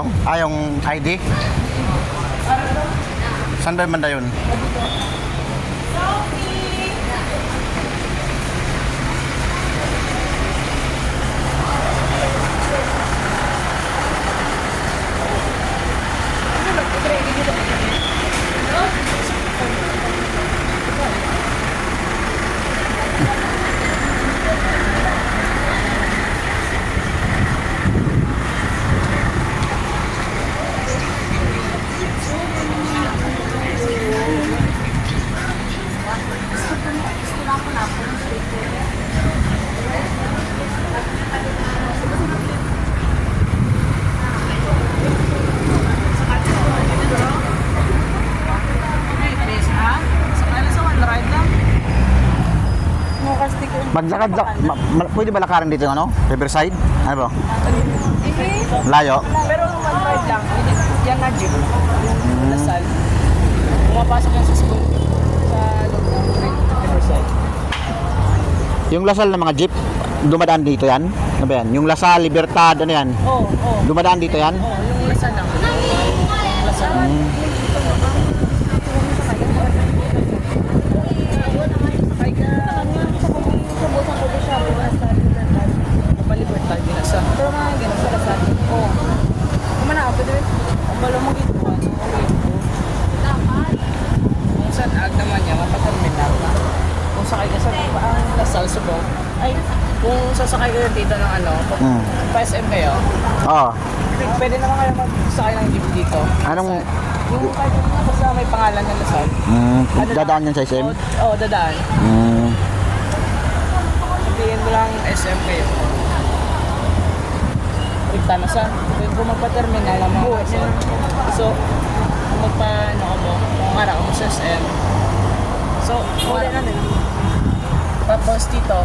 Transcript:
ano? Yung ID? Saan ba yung banda yun? Maglakad pwede ba lakarin dito ano? Riverside? Ano ba? Layo? Pero one ride lang. Yan na jeep. Yung Lasal. Pumapasok yan sa school. Sa loob ng Riverside. Yung Lasal ng mga jeep, dumadaan dito yan? Ano ba yan? Yung Lasal, Libertad, ano yan? Oo. Dumadaan dito yan? Oo, yung Lasal lang. Yung Lasal lang. Kapalibertad din asa. Pero mga ganun sa Lasal. Oo. Kumana ako din. Ang balo mo gito. Kung saan ag naman niya, mapaterminal ka. Kung sakay ka sa ang Lasal Subo. Ay, kung sasakay kayo dito ng ano, pa-SM kayo, Oo. pwede naman kayo magsakay ng jeep dito. Anong... Yung kahit basta may pangalan ng Lasal. Dadaan yan sa SM? Oo, dadaan. Sabihin mo lang SM kayo. Punta na sa, kung magpa-terminal ang mga SM. So, kung magpa-ano ka mo, kung ara ka mo sa SM. So, wala na din. Tapos dito,